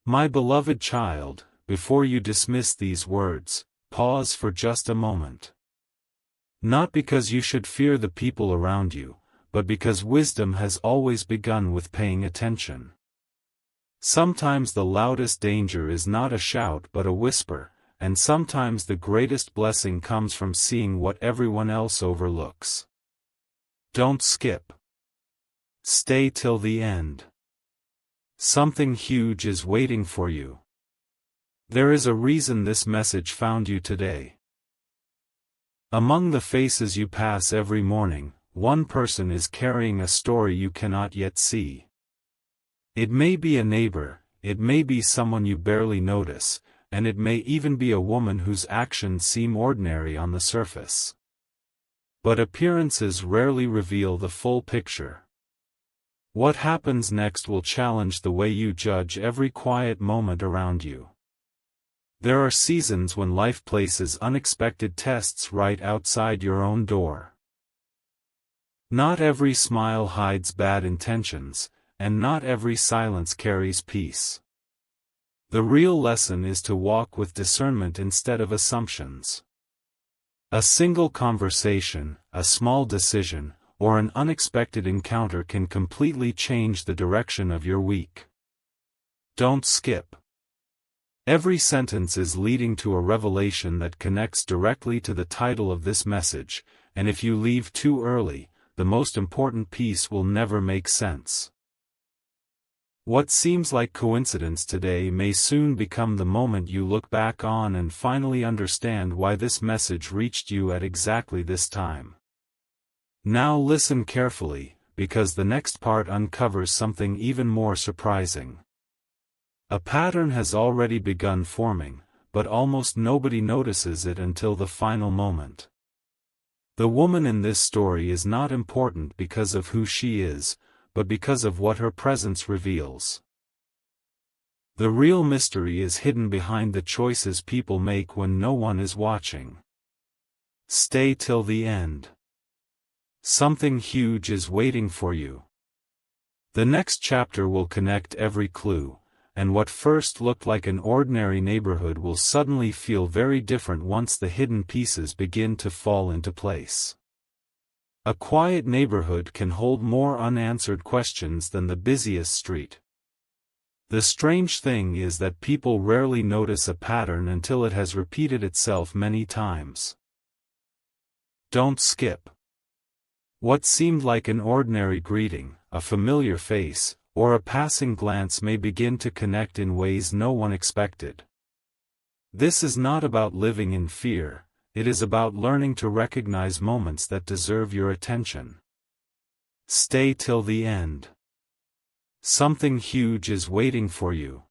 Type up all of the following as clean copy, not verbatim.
My beloved child, before you dismiss these words, pause for just a moment. Not because you should fear the people around you, but because wisdom has always begun with paying attention. Sometimes the loudest danger is not a shout but a whisper, and sometimes the greatest blessing comes from seeing what everyone else overlooks. Don't skip. Stay till the end. Something huge is waiting for you. There is a reason this message found you today. Among the faces you pass every morning, one person is carrying a story you cannot yet see. It may be a neighbor, it may be someone you barely notice, and it may even be a woman whose actions seem ordinary on the surface. But appearances rarely reveal the full picture. What happens next will challenge the way you judge every quiet moment around you. There are seasons when life places unexpected tests right outside your own door. Not every smile hides bad intentions, and not every silence carries peace. The real lesson is to walk with discernment instead of assumptions. A single conversation, a small decision, or an unexpected encounter can completely change the direction of your week. Don't skip. Every sentence is leading to a revelation that connects directly to the title of this message, and if you leave too early, the most important piece will never make sense. What seems like coincidence today may soon become the moment you look back on and finally understand why this message reached you at exactly this time. Now listen carefully, because the next part uncovers something even more surprising. A pattern has already begun forming, but almost nobody notices it until the final moment. The woman in this story is not important because of who she is, but because of what her presence reveals. The real mystery is hidden behind the choices people make when no one is watching. Stay till the end. Something huge is waiting for you. The next chapter will connect every clue, and what first looked like an ordinary neighborhood will suddenly feel very different once the hidden pieces begin to fall into place. A quiet neighborhood can hold more unanswered questions than the busiest street. The strange thing is that people rarely notice a pattern until it has repeated itself many times. Don't skip. What seemed like an ordinary greeting, a familiar face, or a passing glance may begin to connect in ways no one expected. This is not about living in fear. It is about learning to recognize moments that deserve your attention. Stay till the end. Something huge is waiting for you.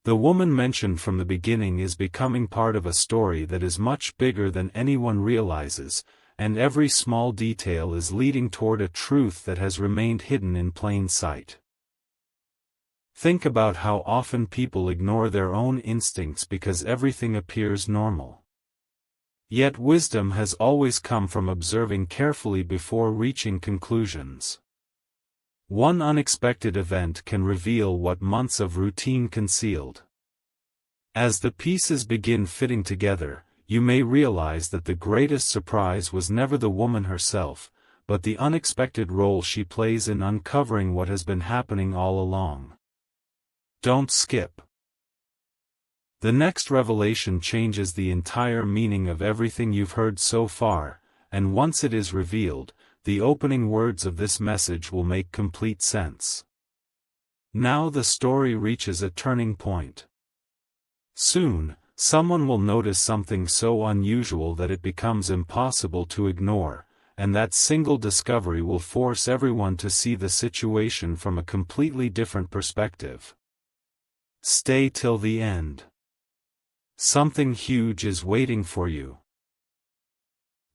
The woman mentioned from the beginning is becoming part of a story that is much bigger than anyone realizes, and every small detail is leading toward a truth that has remained hidden in plain sight. Think about how often people ignore their own instincts because everything appears normal. Yet wisdom has always come from observing carefully before reaching conclusions. One unexpected event can reveal what months of routine concealed. As the pieces begin fitting together, you may realize that the greatest surprise was never the woman herself, but the unexpected role she plays in uncovering what has been happening all along. Don't skip. The next revelation changes the entire meaning of everything you've heard so far, and once it is revealed, the opening words of this message will make complete sense. Now the story reaches a turning point. Soon, someone will notice something so unusual that it becomes impossible to ignore, and that single discovery will force everyone to see the situation from a completely different perspective. Stay till the end. Something huge is waiting for you.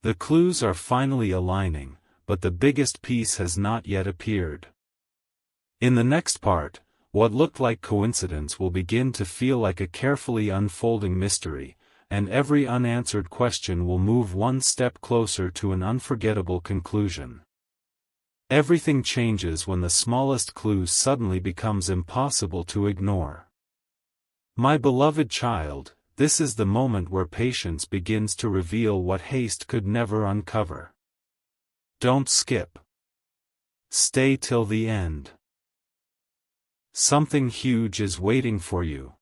The clues are finally aligning, but the biggest piece has not yet appeared. In the next part, what looked like coincidence will begin to feel like a carefully unfolding mystery, and every unanswered question will move one step closer to an unforgettable conclusion. Everything changes when the smallest clue suddenly becomes impossible to ignore. My beloved child, this is the moment where patience begins to reveal what haste could never uncover. Don't skip. Stay till the end. Something huge is waiting for you.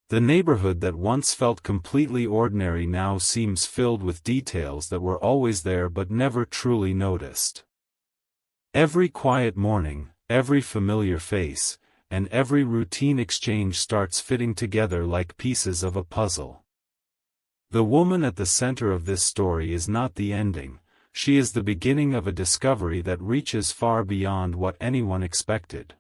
The neighborhood that once felt completely ordinary now seems filled with details that were always there but never truly noticed. Every quiet morning, every familiar face, and every routine exchange starts fitting together like pieces of a puzzle. The woman at the center of this story is not the ending, she is the beginning of a discovery that reaches far beyond what anyone expected.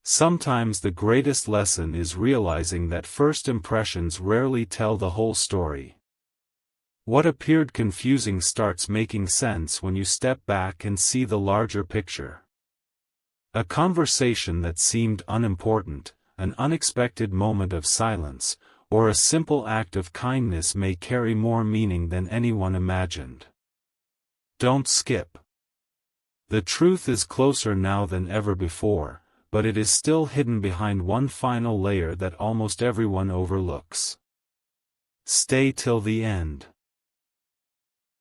Sometimes the greatest lesson is realizing that first impressions rarely tell the whole story. What appeared confusing starts making sense when you step back and see the larger picture. A conversation that seemed unimportant, an unexpected moment of silence, or a simple act of kindness may carry more meaning than anyone imagined. Don't skip. The truth is closer now than ever before, but it is still hidden behind one final layer that almost everyone overlooks. Stay till the end.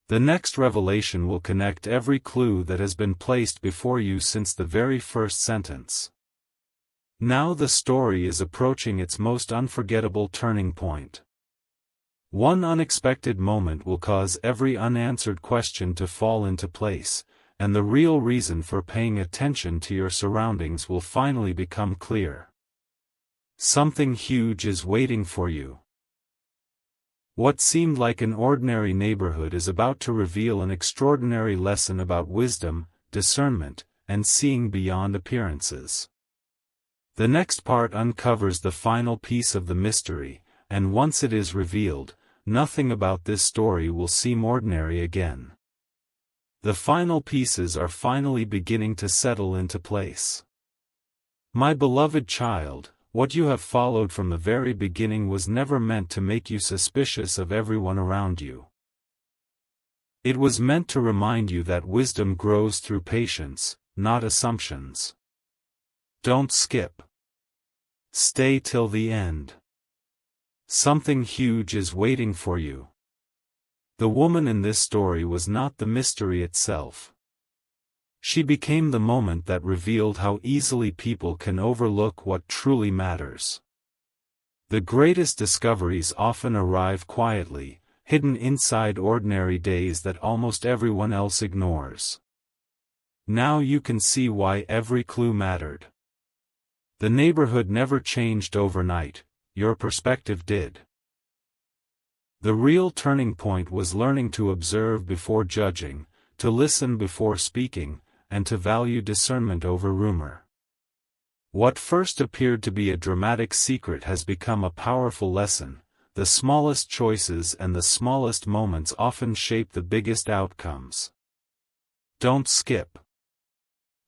The next revelation will connect every clue that has been placed before you since the very first sentence. Now the story is approaching its most unforgettable turning point. One unexpected moment will cause every unanswered question to fall into place, and the real reason for paying attention to your surroundings will finally become clear. Something huge is waiting for you. What seemed like an ordinary neighborhood is about to reveal an extraordinary lesson about wisdom, discernment, and seeing beyond appearances. The next part uncovers the final piece of the mystery, and once it is revealed, nothing about this story will seem ordinary again. The final pieces are finally beginning to settle into place. My beloved child, what you have followed from the very beginning was never meant to make you suspicious of everyone around you. It was meant to remind you that wisdom grows through patience, not assumptions. Don't skip. Stay till the end. Something huge is waiting for you. The woman in this story was not the mystery itself. She became the moment that revealed how easily people can overlook what truly matters. The greatest discoveries often arrive quietly, hidden inside ordinary days that almost everyone else ignores. Now you can see why every clue mattered. The neighborhood never changed overnight, your perspective did. The real turning point was learning to observe before judging, to listen before speaking, and to value discernment over rumor. What first appeared to be a dramatic secret has become a powerful lesson. The smallest choices and the smallest moments often shape the biggest outcomes. Don't skip.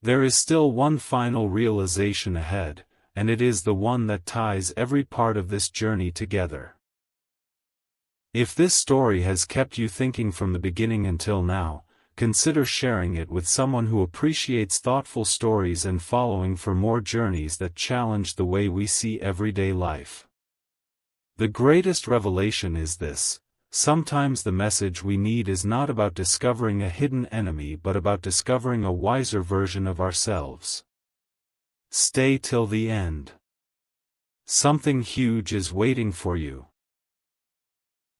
There is still one final realization ahead, and it is the one that ties every part of this journey together. If this story has kept you thinking from the beginning until now, consider sharing it with someone who appreciates thoughtful stories and following for more journeys that challenge the way we see everyday life. The greatest revelation is this: sometimes the message we need is not about discovering a hidden enemy but about discovering a wiser version of ourselves. Stay till the end. Something huge is waiting for you.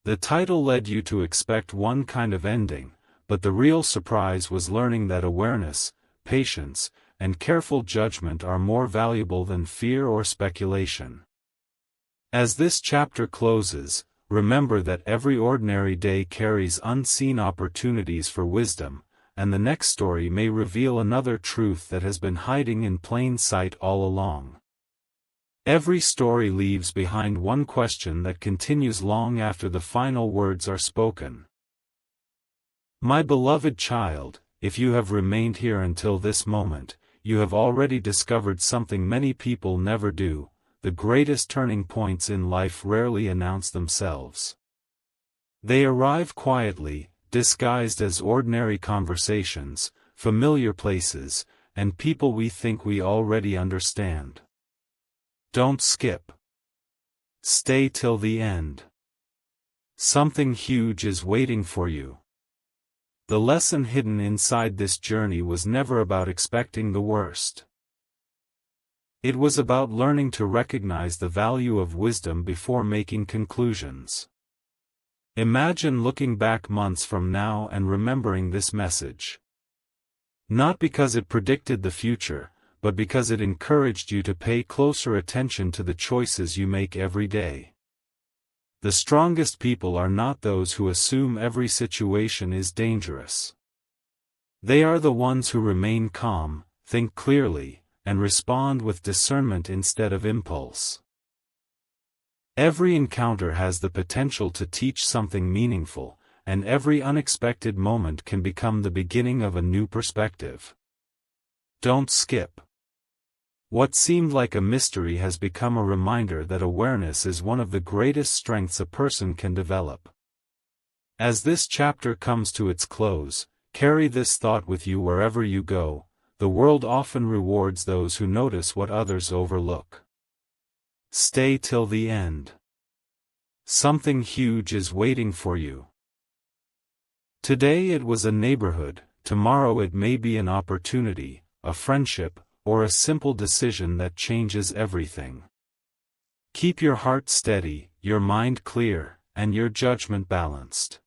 The title led you to expect one kind of ending, but the real surprise was learning that awareness, patience, and careful judgment are more valuable than fear or speculation. As this chapter closes, remember that every ordinary day carries unseen opportunities for wisdom, and the next story may reveal another truth that has been hiding in plain sight all along. Every story leaves behind one question that continues long after the final words are spoken. My beloved child, if you have remained here until this moment, you have already discovered something many people never do: the greatest turning points in life rarely announce themselves. They arrive quietly, disguised as ordinary conversations, familiar places, and people we think we already understand. Don't skip. Stay till the end. Something huge is waiting for you. The lesson hidden inside this journey was never about expecting the worst. It was about learning to recognize the value of wisdom before making conclusions. Imagine looking back months from now and remembering this message. Not because it predicted the future, but because it encouraged you to pay closer attention to the choices you make every day. The strongest people are not those who assume every situation is dangerous. They are the ones who remain calm, think clearly, and respond with discernment instead of impulse. Every encounter has the potential to teach something meaningful, and every unexpected moment can become the beginning of a new perspective. Don't skip. What seemed like a mystery has become a reminder that awareness is one of the greatest strengths a person can develop. As this chapter comes to its close, carry this thought with you wherever you go: the world often rewards those who notice what others overlook. Stay till the end. Something huge is waiting for you. Today it was a neighborhood, tomorrow it may be an opportunity, a friendship, or a simple decision that changes everything. Keep your heart steady, your mind clear, and your judgment balanced.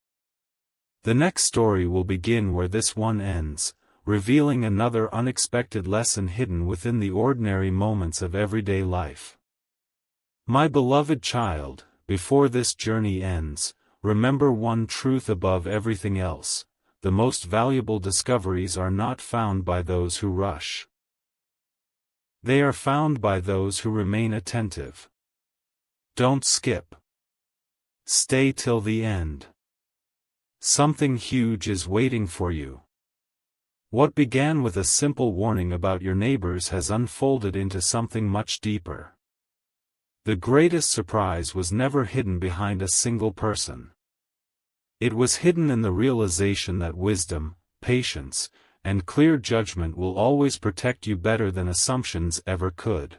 The next story will begin where this one ends, revealing another unexpected lesson hidden within the ordinary moments of everyday life. My beloved child, before this journey ends, remember one truth above everything else: the most valuable discoveries are not found by those who rush. They are found by those who remain attentive. Don't skip. Stay till the end. Something huge is waiting for you. What began with a simple warning about your neighbors has unfolded into something much deeper. The greatest surprise was never hidden behind a single person. It was hidden in the realization that wisdom, patience, and clear judgment will always protect you better than assumptions ever could.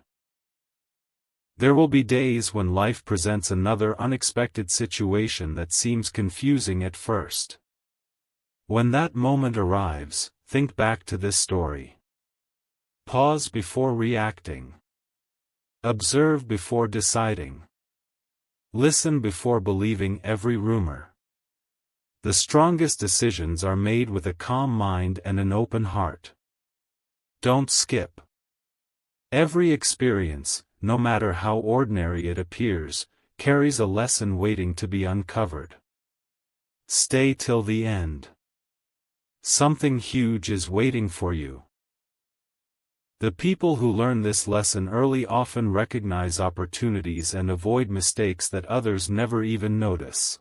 There will be days when life presents another unexpected situation that seems confusing at first. When that moment arrives, think back to this story. Pause before reacting. Observe before deciding. Listen before believing every rumor. The strongest decisions are made with a calm mind and an open heart. Don't skip. Every experience, no matter how ordinary it appears, carries a lesson waiting to be uncovered. Stay till the end. Something huge is waiting for you. The people who learn this lesson early often recognize opportunities and avoid mistakes that others never even notice.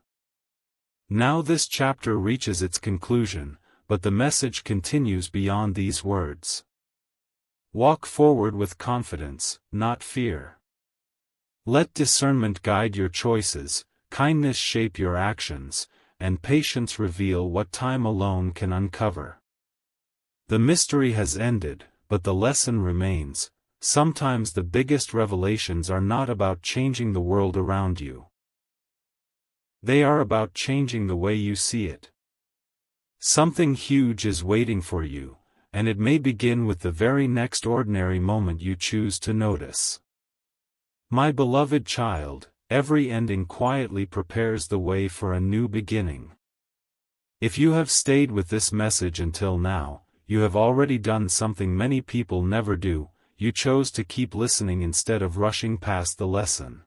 Now this chapter reaches its conclusion, but the message continues beyond these words. Walk forward with confidence, not fear. Let discernment guide your choices, kindness shape your actions, and patience reveal what time alone can uncover. The mystery has ended, but the lesson remains. Sometimes the biggest revelations are not about changing the world around you. They are about changing the way you see it. Something huge is waiting for you, and it may begin with the very next ordinary moment you choose to notice. My beloved child, every ending quietly prepares the way for a new beginning. If you have stayed with this message until now, you have already done something many people never do: you chose to keep listening instead of rushing past the lesson.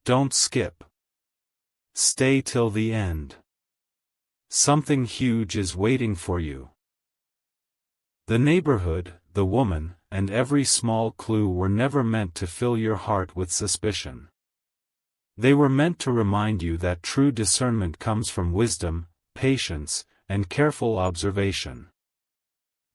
Don't skip. Stay till the end. Something huge is waiting for you. The neighborhood, the woman, and every small clue were never meant to fill your heart with suspicion. They were meant to remind you that true discernment comes from wisdom, patience, and careful observation.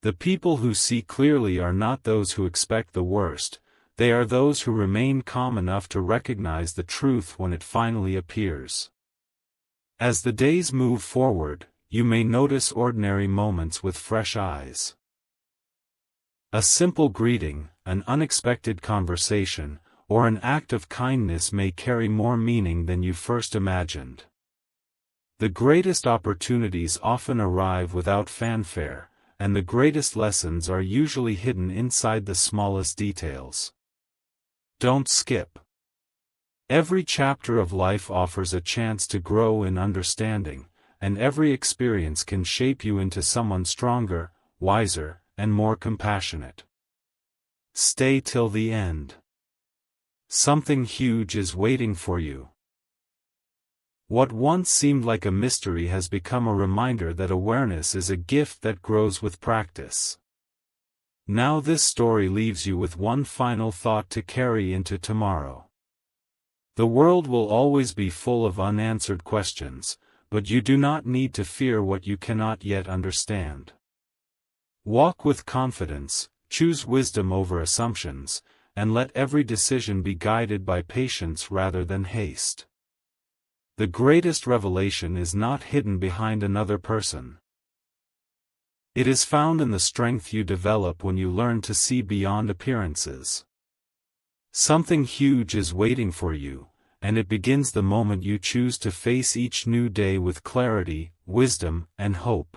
The people who see clearly are not those who expect the worst, they are those who remain calm enough to recognize the truth when it finally appears. As the days move forward, you may notice ordinary moments with fresh eyes. A simple greeting, an unexpected conversation, or an act of kindness may carry more meaning than you first imagined. The greatest opportunities often arrive without fanfare, and the greatest lessons are usually hidden inside the smallest details. Don't skip. Every chapter of life offers a chance to grow in understanding, and every experience can shape you into someone stronger, wiser, and more compassionate. Stay till the end. Something huge is waiting for you. What once seemed like a mystery has become a reminder that awareness is a gift that grows with practice. Now this story leaves you with one final thought to carry into tomorrow. The world will always be full of unanswered questions, but you do not need to fear what you cannot yet understand. Walk with confidence, choose wisdom over assumptions, and let every decision be guided by patience rather than haste. The greatest revelation is not hidden behind another person. It is found in the strength you develop when you learn to see beyond appearances. Something huge is waiting for you, and it begins the moment you choose to face each new day with clarity, wisdom, and hope.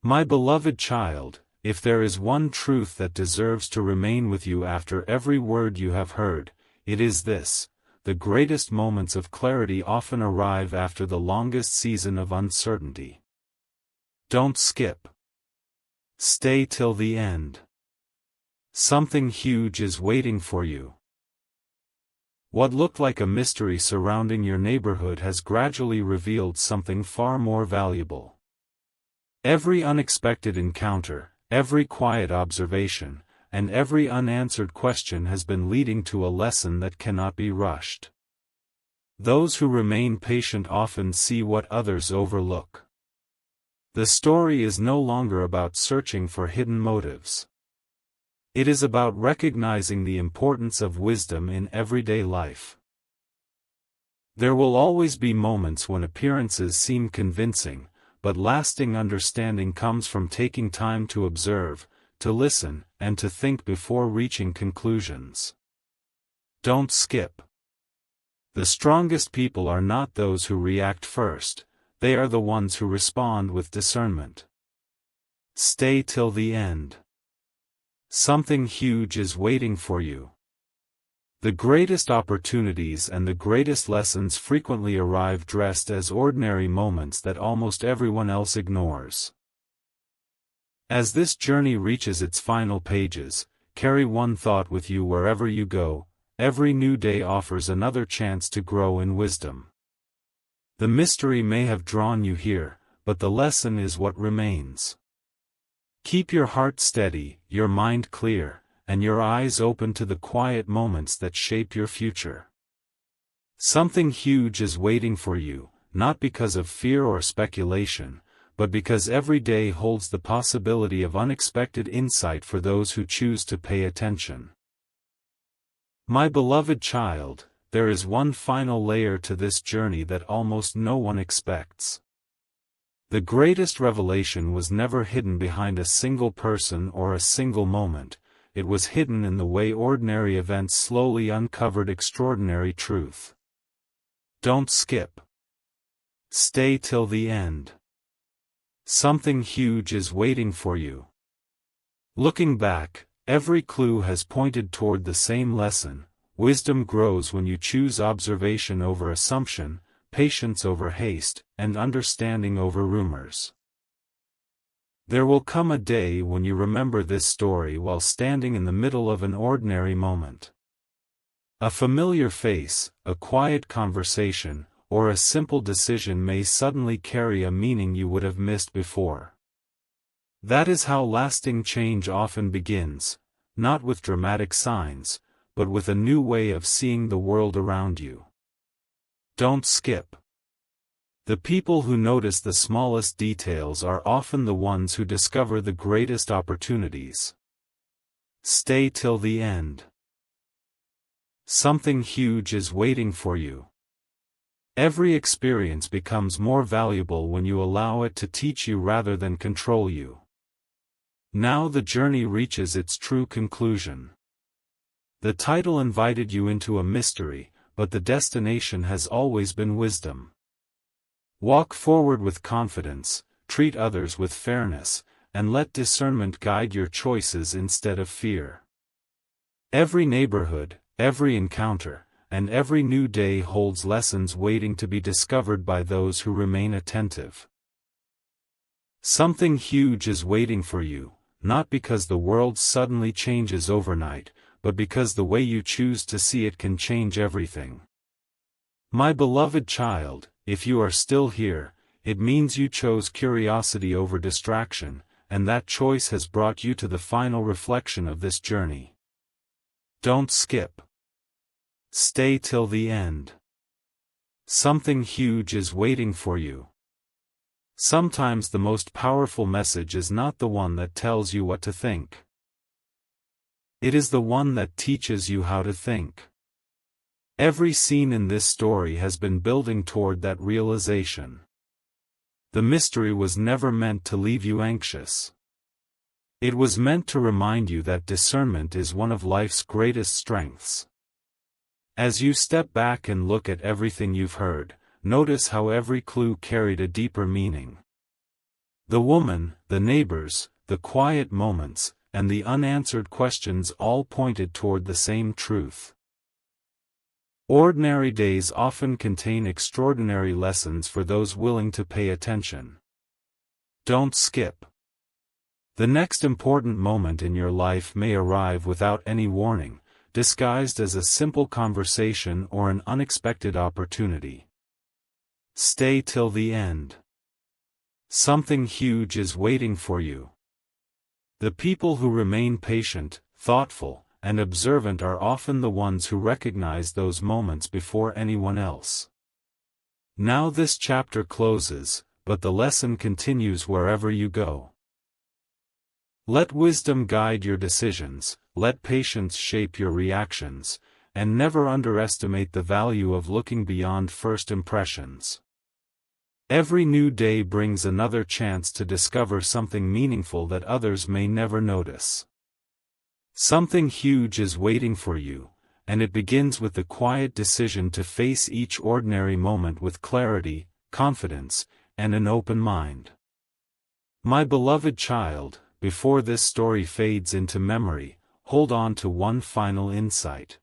My beloved child, if there is one truth that deserves to remain with you after every word you have heard, it is this: the greatest moments of clarity often arrive after the longest season of uncertainty. Don't skip. Stay till the end. Something huge is waiting for you. What looked like a mystery surrounding your neighborhood has gradually revealed something far more valuable. Every unexpected encounter, every quiet observation, and every unanswered question has been leading to a lesson that cannot be rushed. Those who remain patient often see what others overlook. The story is no longer about searching for hidden motives. It is about recognizing the importance of wisdom in everyday life. There will always be moments when appearances seem convincing, but lasting understanding comes from taking time to observe, to listen, and to think before reaching conclusions. Don't skip. The strongest people are not those who react first, they are the ones who respond with discernment. Stay till the end. Something huge is waiting for you. The greatest opportunities and the greatest lessons frequently arrive dressed as ordinary moments that almost everyone else ignores. As this journey reaches its final pages, carry one thought with you wherever you go: every new day offers another chance to grow in wisdom. The mystery may have drawn you here, but the lesson is what remains. Keep your heart steady, your mind clear, and your eyes open to the quiet moments that shape your future. Something huge is waiting for you, not because of fear or speculation, but because every day holds the possibility of unexpected insight for those who choose to pay attention. My beloved child, there is one final layer to this journey that almost no one expects. The greatest revelation was never hidden behind a single person or a single moment, it was hidden in the way ordinary events slowly uncovered extraordinary truth. Don't skip. Stay till the end. Something huge is waiting for you. Looking back, every clue has pointed toward the same lesson: wisdom grows when you choose observation over assumption, patience over haste, and understanding over rumors. There will come a day when you remember this story while standing in the middle of an ordinary moment. A familiar face, a quiet conversation, or a simple decision may suddenly carry a meaning you would have missed before. That is how lasting change often begins, not with dramatic signs, but with a new way of seeing the world around you. Don't skip. The people who notice the smallest details are often the ones who discover the greatest opportunities. Stay till the end. Something huge is waiting for you. Every experience becomes more valuable when you allow it to teach you rather than control you. Now the journey reaches its true conclusion. The title invited you into a mystery, but the destination has always been wisdom. Walk forward with confidence, treat others with fairness, and let discernment guide your choices instead of fear. Every neighborhood, every encounter, and every new day holds lessons waiting to be discovered by those who remain attentive. Something huge is waiting for you, not because the world suddenly changes overnight, but because the way you choose to see it can change everything. My beloved child, if you are still here, it means you chose curiosity over distraction, and that choice has brought you to the final reflection of this journey. Don't skip. Stay till the end. Something huge is waiting for you. Sometimes the most powerful message is not the one that tells you what to think. It is the one that teaches you how to think. Every scene in this story has been building toward that realization. The mystery was never meant to leave you anxious. It was meant to remind you that discernment is one of life's greatest strengths. As you step back and look at everything you've heard, notice how every clue carried a deeper meaning. The woman, the neighbors, the quiet moments, and the unanswered questions all pointed toward the same truth. Ordinary days often contain extraordinary lessons for those willing to pay attention. Don't skip. The next important moment in your life may arrive without any warning, disguised as a simple conversation or an unexpected opportunity. Stay till the end. Something huge is waiting for you. The people who remain patient, thoughtful, and observant are often the ones who recognize those moments before anyone else. Now this chapter closes, but the lesson continues wherever you go. Let wisdom guide your decisions, let patience shape your reactions, and never underestimate the value of looking beyond first impressions. Every new day brings another chance to discover something meaningful that others may never notice. Something huge is waiting for you, and it begins with the quiet decision to face each ordinary moment with clarity, confidence, and an open mind. My beloved child, before this story fades into memory, hold on to one final insight.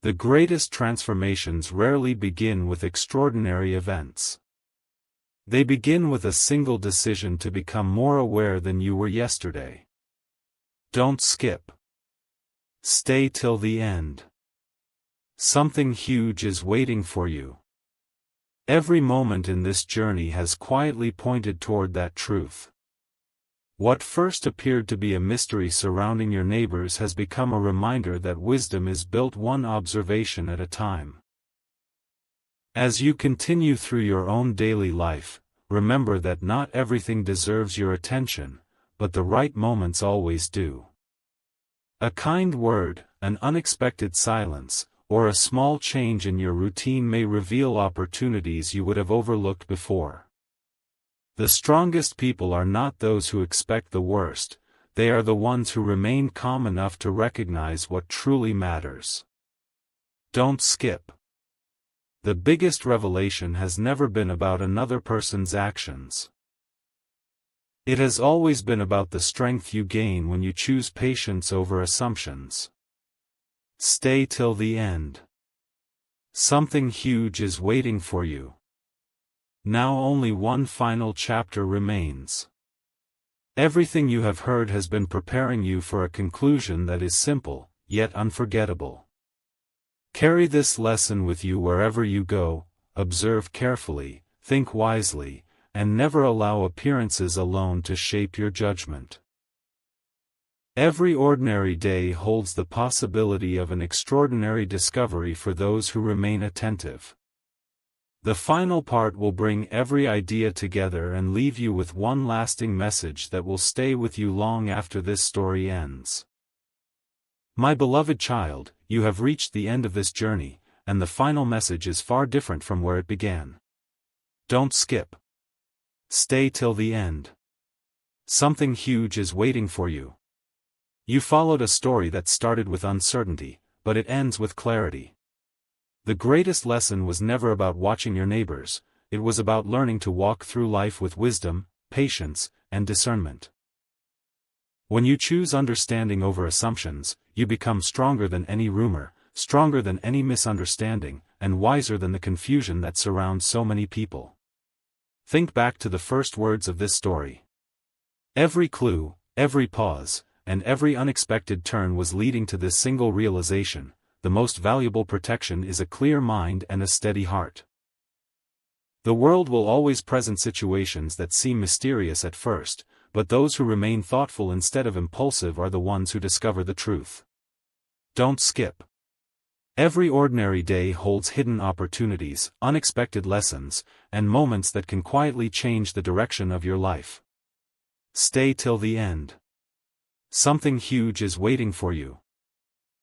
The greatest transformations rarely begin with extraordinary events. They begin with a single decision to become more aware than you were yesterday. Don't skip. Stay till the end. Something huge is waiting for you. Every moment in this journey has quietly pointed toward that truth. What first appeared to be a mystery surrounding your neighbors has become a reminder that wisdom is built one observation at a time. As you continue through your own daily life, remember that not everything deserves your attention, but the right moments always do. A kind word, an unexpected silence, or a small change in your routine may reveal opportunities you would have overlooked before. The strongest people are not those who expect the worst, they are the ones who remain calm enough to recognize what truly matters. Don't skip. The biggest revelation has never been about another person's actions. It has always been about the strength you gain when you choose patience over assumptions. Stay till the end. Something huge is waiting for you. Now only one final chapter remains. Everything you have heard has been preparing you for a conclusion that is simple, yet unforgettable. Carry this lesson with you wherever you go, observe carefully, think wisely, and never allow appearances alone to shape your judgment. Every ordinary day holds the possibility of an extraordinary discovery for those who remain attentive. The final part will bring every idea together and leave you with one lasting message that will stay with you long after this story ends. My beloved child, you have reached the end of this journey, and the final message is far different from where it began. Don't skip. Stay till the end. Something huge is waiting for you. You followed a story that started with uncertainty, but it ends with clarity. The greatest lesson was never about watching your neighbors, it was about learning to walk through life with wisdom, patience, and discernment. When you choose understanding over assumptions, you become stronger than any rumor, stronger than any misunderstanding, and wiser than the confusion that surrounds so many people. Think back to the first words of this story. Every clue, every pause, and every unexpected turn was leading to this single realization: the most valuable protection is a clear mind and a steady heart. The world will always present situations that seem mysterious at first, but those who remain thoughtful instead of impulsive are the ones who discover the truth. Don't skip. Every ordinary day holds hidden opportunities, unexpected lessons, and moments that can quietly change the direction of your life. Stay till the end. Something huge is waiting for you.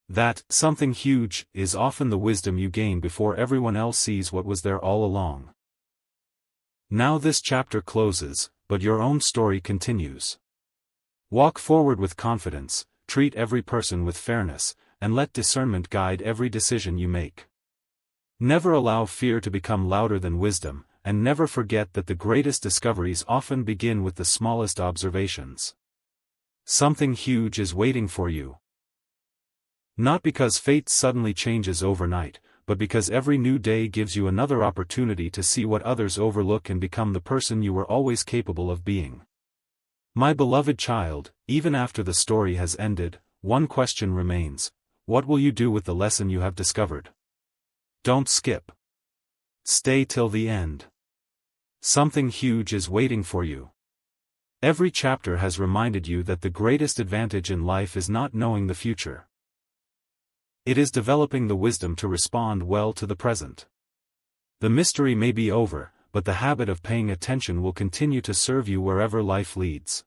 That something huge is often the wisdom you gain before everyone else sees what was there all along. Now this chapter closes, but your own story continues. Walk forward with confidence, treat every person with fairness, and let discernment guide every decision you make. Never allow fear to become louder than wisdom, and never forget that the greatest discoveries often begin with the smallest observations. Something huge is waiting for you. Not because fate suddenly changes overnight, but because every new day gives you another opportunity to see what others overlook and become the person you were always capable of being. My beloved child, even after the story has ended, one question remains: what will you do with the lesson you have discovered? Don't skip. Stay till the end. Something huge is waiting for you. Every chapter has reminded you that the greatest advantage in life is not knowing the future. It is developing the wisdom to respond well to the present. The mystery may be over, but the habit of paying attention will continue to serve you wherever life leads.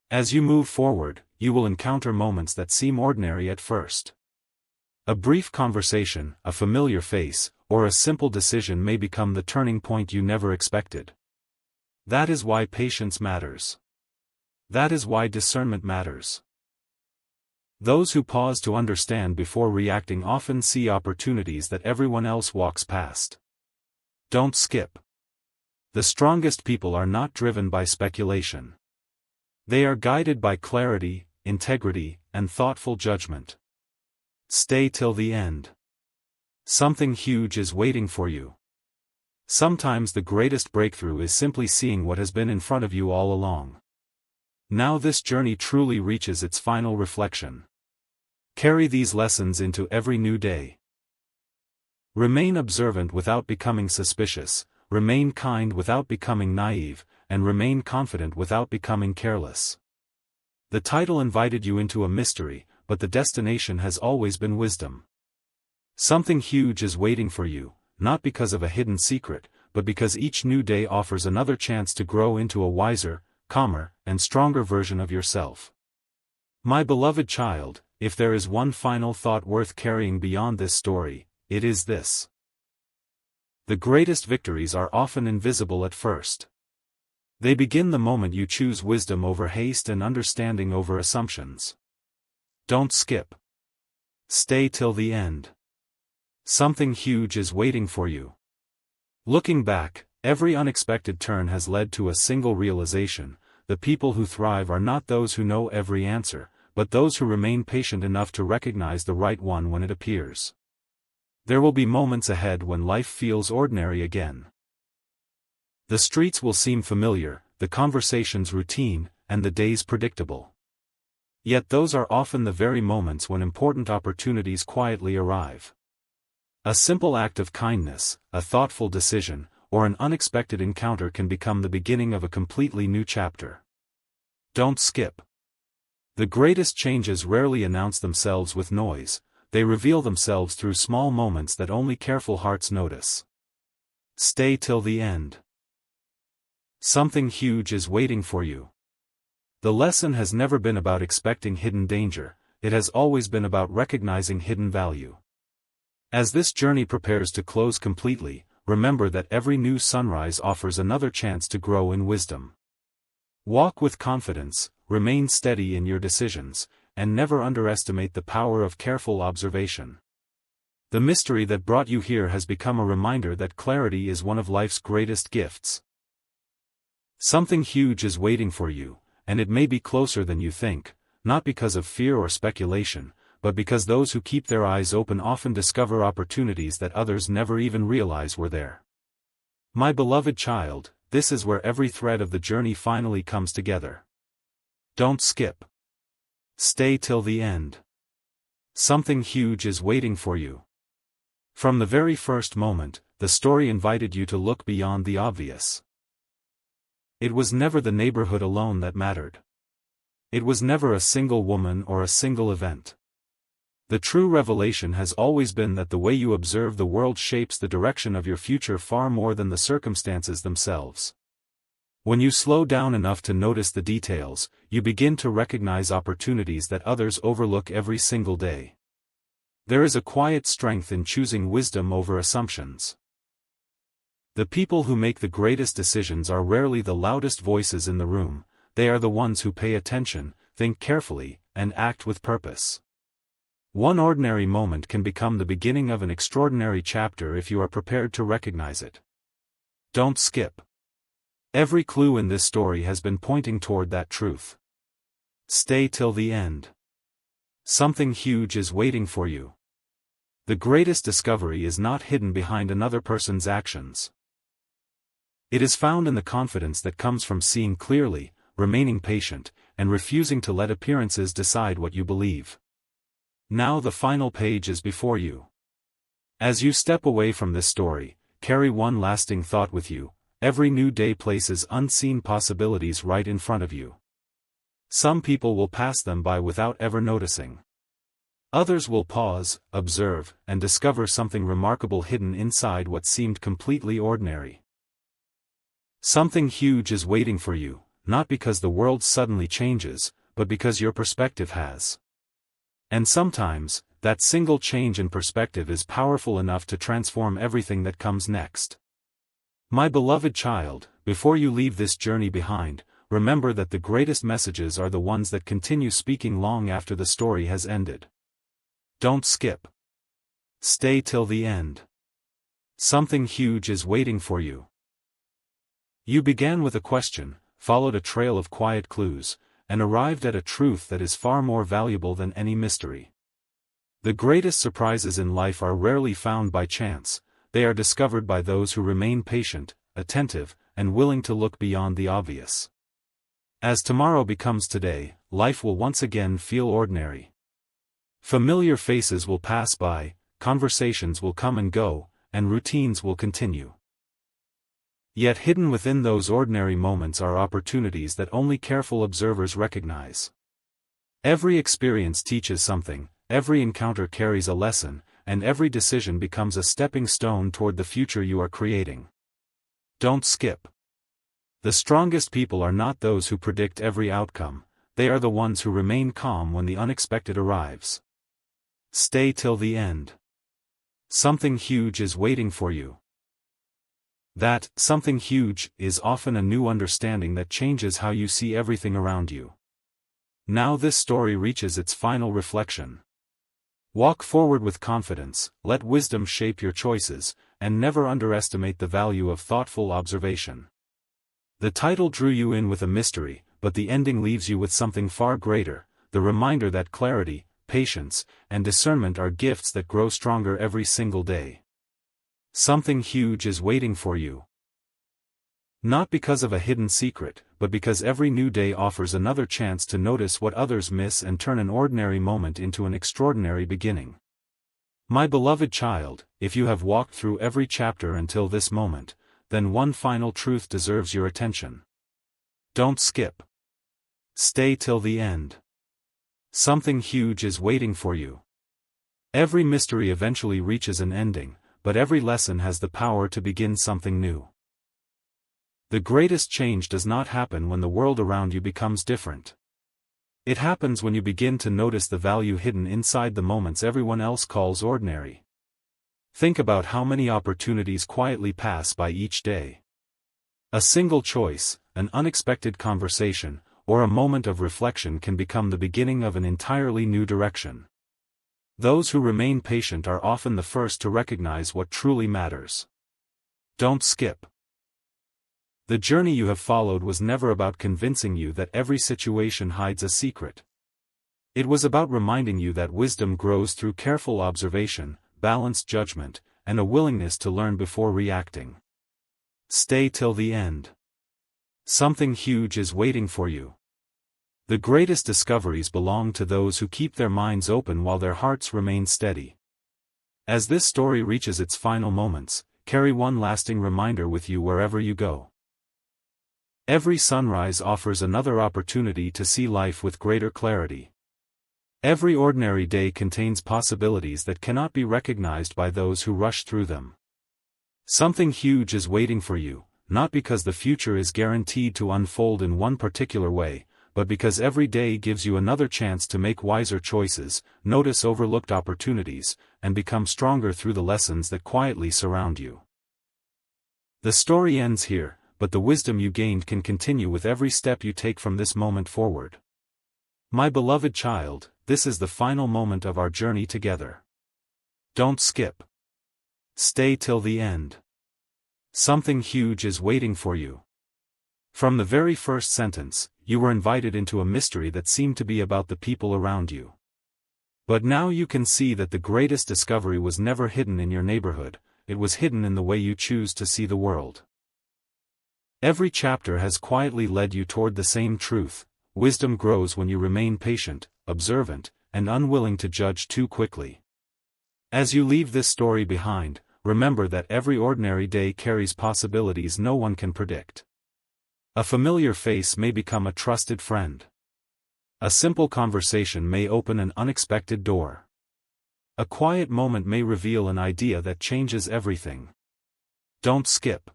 As you move forward, you will encounter moments that seem ordinary at first. A brief conversation, a familiar face, or a simple decision may become the turning point you never expected. That is why patience matters. That is why discernment matters. Those who pause to understand before reacting often see opportunities that everyone else walks past. Don't skip. The strongest people are not driven by speculation. They are guided by clarity, integrity, and thoughtful judgment. Stay till the end. Something huge is waiting for you. Sometimes the greatest breakthrough is simply seeing what has been in front of you all along. Now this journey truly reaches its final reflection. Carry these lessons into every new day. Remain observant without becoming suspicious, remain kind without becoming naive, and remain confident without becoming careless. The title invited you into a mystery, but the destination has always been wisdom. Something huge is waiting for you, not because of a hidden secret, but because each new day offers another chance to grow into a wiser, calmer, and stronger version of yourself. My beloved child, if there is one final thought worth carrying beyond this story, it is this. The greatest victories are often invisible at first. They begin the moment you choose wisdom over haste and understanding over assumptions. Don't skip. Stay till the end. Something huge is waiting for you. Looking back, every unexpected turn has led to a single realization: the people who thrive are not those who know every answer, but those who remain patient enough to recognize the right one when it appears. There will be moments ahead when life feels ordinary again. The streets will seem familiar, the conversations routine, and the days predictable. Yet those are often the very moments when important opportunities quietly arrive. A simple act of kindness, a thoughtful decision, or an unexpected encounter can become the beginning of a completely new chapter. Don't skip. The greatest changes rarely announce themselves with noise, they reveal themselves through small moments that only careful hearts notice. Stay till the end. Something huge is waiting for you. The lesson has never been about expecting hidden danger, it has always been about recognizing hidden value. As this journey prepares to close completely, remember that every new sunrise offers another chance to grow in wisdom. Walk with confidence, remain steady in your decisions, and never underestimate the power of careful observation. The mystery that brought you here has become a reminder that clarity is one of life's greatest gifts. Something huge is waiting for you, and it may be closer than you think, not because of fear or speculation, but because those who keep their eyes open often discover opportunities that others never even realize were there. My beloved child, this is where every thread of the journey finally comes together. Don't skip. Stay till the end. Something huge is waiting for you. From the very first moment, the story invited you to look beyond the obvious. It was never the neighborhood alone that mattered. It was never a single woman or a single event. The true revelation has always been that the way you observe the world shapes the direction of your future far more than the circumstances themselves. When you slow down enough to notice the details, you begin to recognize opportunities that others overlook every single day. There is a quiet strength in choosing wisdom over assumptions. The people who make the greatest decisions are rarely the loudest voices in the room, they are the ones who pay attention, think carefully, and act with purpose. One ordinary moment can become the beginning of an extraordinary chapter if you are prepared to recognize it. Don't skip. Every clue in this story has been pointing toward that truth. Stay till the end. Something huge is waiting for you. The greatest discovery is not hidden behind another person's actions. It is found in the confidence that comes from seeing clearly, remaining patient, and refusing to let appearances decide what you believe. Now the final page is before you. As you step away from this story, carry one lasting thought with you: every new day places unseen possibilities right in front of you. Some people will pass them by without ever noticing. Others will pause, observe, and discover something remarkable hidden inside what seemed completely ordinary. Something huge is waiting for you, not because the world suddenly changes, but because your perspective has. And sometimes, that single change in perspective is powerful enough to transform everything that comes next. My beloved child, before you leave this journey behind, remember that the greatest messages are the ones that continue speaking long after the story has ended. Don't skip. Stay till the end. Something huge is waiting for you. You began with a question, followed a trail of quiet clues, and arrived at a truth that is far more valuable than any mystery. The greatest surprises in life are rarely found by chance, they are discovered by those who remain patient, attentive, and willing to look beyond the obvious. As tomorrow becomes today, life will once again feel ordinary. Familiar faces will pass by, conversations will come and go, and routines will continue. Yet hidden within those ordinary moments are opportunities that only careful observers recognize. Every experience teaches something, every encounter carries a lesson, and every decision becomes a stepping stone toward the future you are creating. Don't skip. The strongest people are not those who predict every outcome, they are the ones who remain calm when the unexpected arrives. Stay till the end. Something huge is waiting for you. That something huge is often a new understanding that changes how you see everything around you. Now this story reaches its final reflection. Walk forward with confidence, let wisdom shape your choices, and never underestimate the value of thoughtful observation. The title drew you in with a mystery, but the ending leaves you with something far greater, the reminder that clarity, patience, and discernment are gifts that grow stronger every single day. Something huge is waiting for you. Not because of a hidden secret, but because every new day offers another chance to notice what others miss and turn an ordinary moment into an extraordinary beginning. My beloved child, if you have walked through every chapter until this moment, then one final truth deserves your attention. Don't skip. Stay till the end. Something huge is waiting for you. Every mystery eventually reaches an ending, but every lesson has the power to begin something new. The greatest change does not happen when the world around you becomes different. It happens when you begin to notice the value hidden inside the moments everyone else calls ordinary. Think about how many opportunities quietly pass by each day. A single choice, an unexpected conversation, or a moment of reflection can become the beginning of an entirely new direction. Those who remain patient are often the first to recognize what truly matters. Don't skip. The journey you have followed was never about convincing you that every situation hides a secret. It was about reminding you that wisdom grows through careful observation, balanced judgment, and a willingness to learn before reacting. Stay till the end. Something huge is waiting for you. The greatest discoveries belong to those who keep their minds open while their hearts remain steady. As this story reaches its final moments, carry one lasting reminder with you wherever you go. Every sunrise offers another opportunity to see life with greater clarity. Every ordinary day contains possibilities that cannot be recognized by those who rush through them. Something huge is waiting for you, not because the future is guaranteed to unfold in one particular way, but because every day gives you another chance to make wiser choices, notice overlooked opportunities, and become stronger through the lessons that quietly surround you. The story ends here, but the wisdom you gained can continue with every step you take from this moment forward. My beloved child, this is the final moment of our journey together. Don't skip. Stay till the end. Something huge is waiting for you. From the very first sentence, you were invited into a mystery that seemed to be about the people around you. But now you can see that the greatest discovery was never hidden in your neighborhood, it was hidden in the way you choose to see the world. Every chapter has quietly led you toward the same truth: wisdom grows when you remain patient, observant, and unwilling to judge too quickly. As you leave this story behind, remember that every ordinary day carries possibilities no one can predict. A familiar face may become a trusted friend. A simple conversation may open an unexpected door. A quiet moment may reveal an idea that changes everything. Don't skip.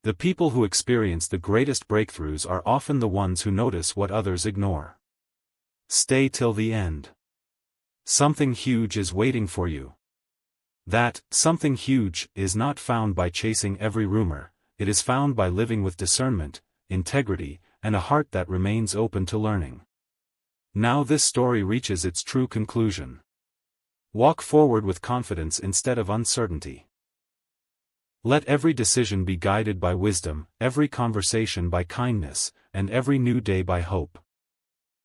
The people who experience the greatest breakthroughs are often the ones who notice what others ignore. Stay till the end. Something huge is waiting for you. That something huge is not found by chasing every rumor. It is found by living with discernment, integrity, and a heart that remains open to learning. Now this story reaches its true conclusion. Walk forward with confidence instead of uncertainty. Let every decision be guided by wisdom, every conversation by kindness, and every new day by hope.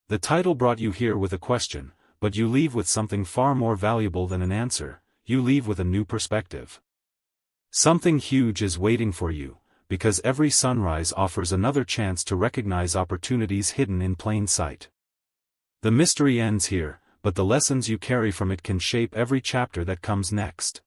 The title brought you here with a question, but you leave with something far more valuable than an answer. You leave with a new perspective. Something huge is waiting for you, because every sunrise offers another chance to recognize opportunities hidden in plain sight. The mystery ends here, but the lessons you carry from it can shape every chapter that comes next.